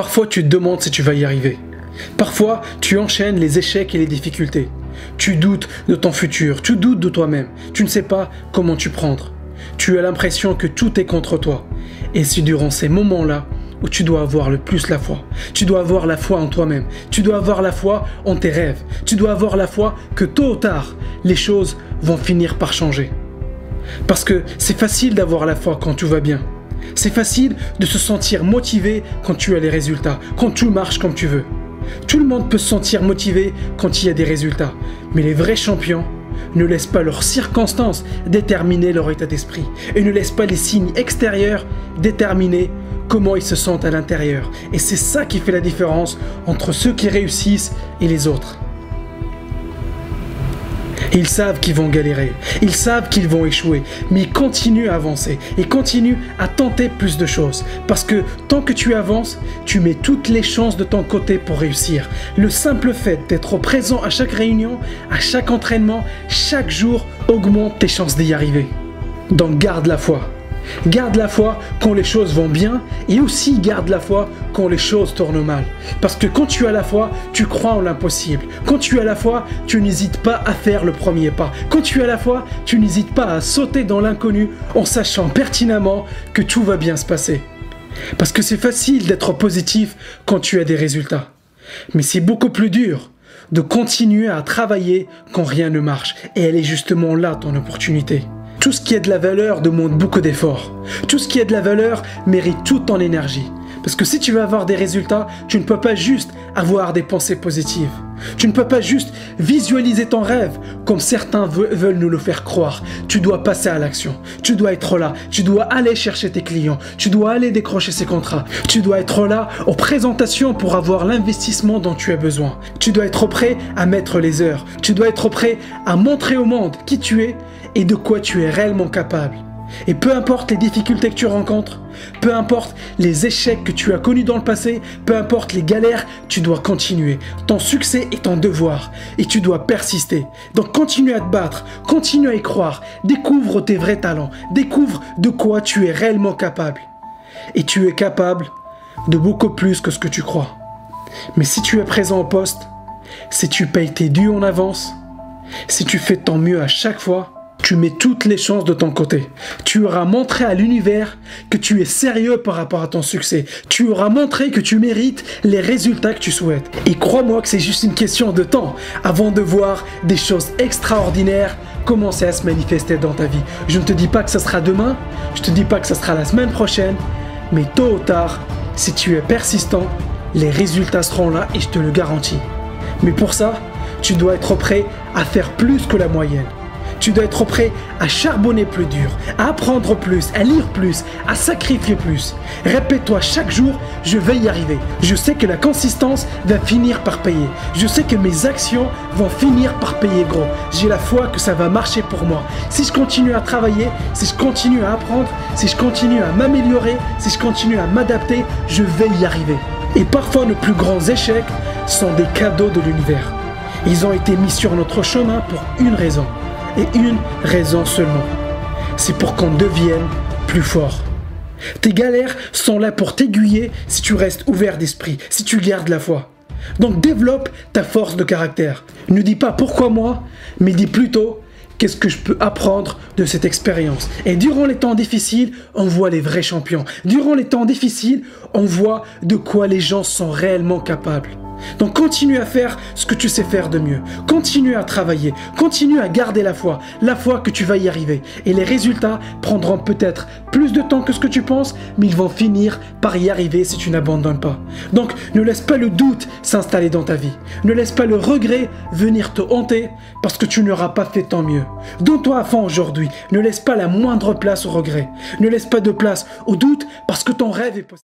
Parfois, tu te demandes si tu vas y arriver. Parfois, tu enchaînes les échecs et les difficultés. Tu doutes de ton futur, tu doutes de toi-même. Tu ne sais pas comment t'y prendre. Tu as l'impression que tout est contre toi. Et c'est durant ces moments-là où tu dois avoir le plus la foi. Tu dois avoir la foi en toi-même. Tu dois avoir la foi en tes rêves. Tu dois avoir la foi que tôt ou tard, les choses vont finir par changer. Parce que c'est facile d'avoir la foi quand tout va bien. C'est facile de se sentir motivé quand tu as les résultats, quand tout marche comme tu veux. Tout le monde peut se sentir motivé quand il y a des résultats. Mais les vrais champions ne laissent pas leurs circonstances déterminer leur état d'esprit. Et ne laissent pas les signes extérieurs déterminer comment ils se sentent à l'intérieur. Et c'est ça qui fait la différence entre ceux qui réussissent et les autres. Ils savent qu'ils vont galérer, ils savent qu'ils vont échouer, mais ils continuent à avancer, ils continuent à tenter plus de choses. Parce que tant que tu avances, tu mets toutes les chances de ton côté pour réussir. Le simple fait d'être présent à chaque réunion, à chaque entraînement, chaque jour, augmente tes chances d'y arriver. Donc garde la foi. Garde la foi quand les choses vont bien et aussi garde la foi quand les choses tournent mal. Parce que quand tu as la foi, tu crois en l'impossible. Quand tu as la foi, tu n'hésites pas à faire le premier pas. Quand tu as la foi, tu n'hésites pas à sauter dans l'inconnu en sachant pertinemment que tout va bien se passer. Parce que c'est facile d'être positif quand tu as des résultats. Mais c'est beaucoup plus dur de continuer à travailler quand rien ne marche. Et elle est justement là ton opportunité. Tout ce qui a de la valeur demande beaucoup d'efforts. Tout ce qui a de la valeur mérite toute ton énergie. Parce que si tu veux avoir des résultats, tu ne peux pas juste avoir des pensées positives. Tu ne peux pas juste visualiser ton rêve comme certains veulent nous le faire croire. Tu dois passer à l'action. Tu dois être là. Tu dois aller chercher tes clients. Tu dois aller décrocher ces contrats. Tu dois être là aux présentations pour avoir l'investissement dont tu as besoin. Tu dois être prêt à mettre les heures. Tu dois être prêt à montrer au monde qui tu es et de quoi tu es réellement capable. Et peu importe les difficultés que tu rencontres, peu importe les échecs que tu as connus dans le passé, peu importe les galères, tu dois continuer. Ton succès est ton devoir et tu dois persister. Donc continue à te battre, continue à y croire, découvre tes vrais talents, découvre de quoi tu es réellement capable. Et tu es capable de beaucoup plus que ce que tu crois. Mais si tu es présent au poste, si tu payes tes dus en avance, si tu fais de ton mieux à chaque fois, tu mets toutes les chances de ton côté. Tu auras montré à l'univers que tu es sérieux par rapport à ton succès. Tu auras montré que tu mérites les résultats que tu souhaites. Et crois-moi que c'est juste une question de temps avant de voir des choses extraordinaires commencer à se manifester dans ta vie. Je ne te dis pas que ce sera demain, je ne te dis pas que ce sera la semaine prochaine, mais tôt ou tard, si tu es persistant, les résultats seront là et je te le garantis. Mais pour ça, tu dois être prêt à faire plus que la moyenne. Tu dois être prêt à charbonner plus dur, à apprendre plus, à lire plus, à sacrifier plus. Répète-toi chaque jour, je vais y arriver. Je sais que la consistance va finir par payer. Je sais que mes actions vont finir par payer gros. J'ai la foi que ça va marcher pour moi. Si je continue à travailler, si je continue à apprendre, si je continue à m'améliorer, si je continue à m'adapter, je vais y arriver. Et parfois nos plus grands échecs sont des cadeaux de l'univers. Ils ont été mis sur notre chemin pour une raison. Et une raison seulement, c'est pour qu'on devienne plus fort. Tes galères sont là pour t'aiguiller si tu restes ouvert d'esprit, si tu gardes la foi. Donc développe ta force de caractère. Ne dis pas pourquoi moi, mais dis plutôt qu'est-ce que je peux apprendre de cette expérience. Et durant les temps difficiles, on voit les vrais champions. Durant les temps difficiles, on voit de quoi les gens sont réellement capables. Donc continue à faire ce que tu sais faire de mieux. Continue à travailler. Continue à garder la foi que tu vas y arriver. Et les résultats prendront peut-être plus de temps que ce que tu penses, mais ils vont finir par y arriver si tu n'abandonnes pas. Donc ne laisse pas le doute s'installer dans ta vie. Ne laisse pas le regret venir te hanter parce que tu n'auras pas fait ton mieux. Donne-toi à fond aujourd'hui. Ne laisse pas la moindre place au regret. Ne laisse pas de place au doute parce que ton rêve est possible.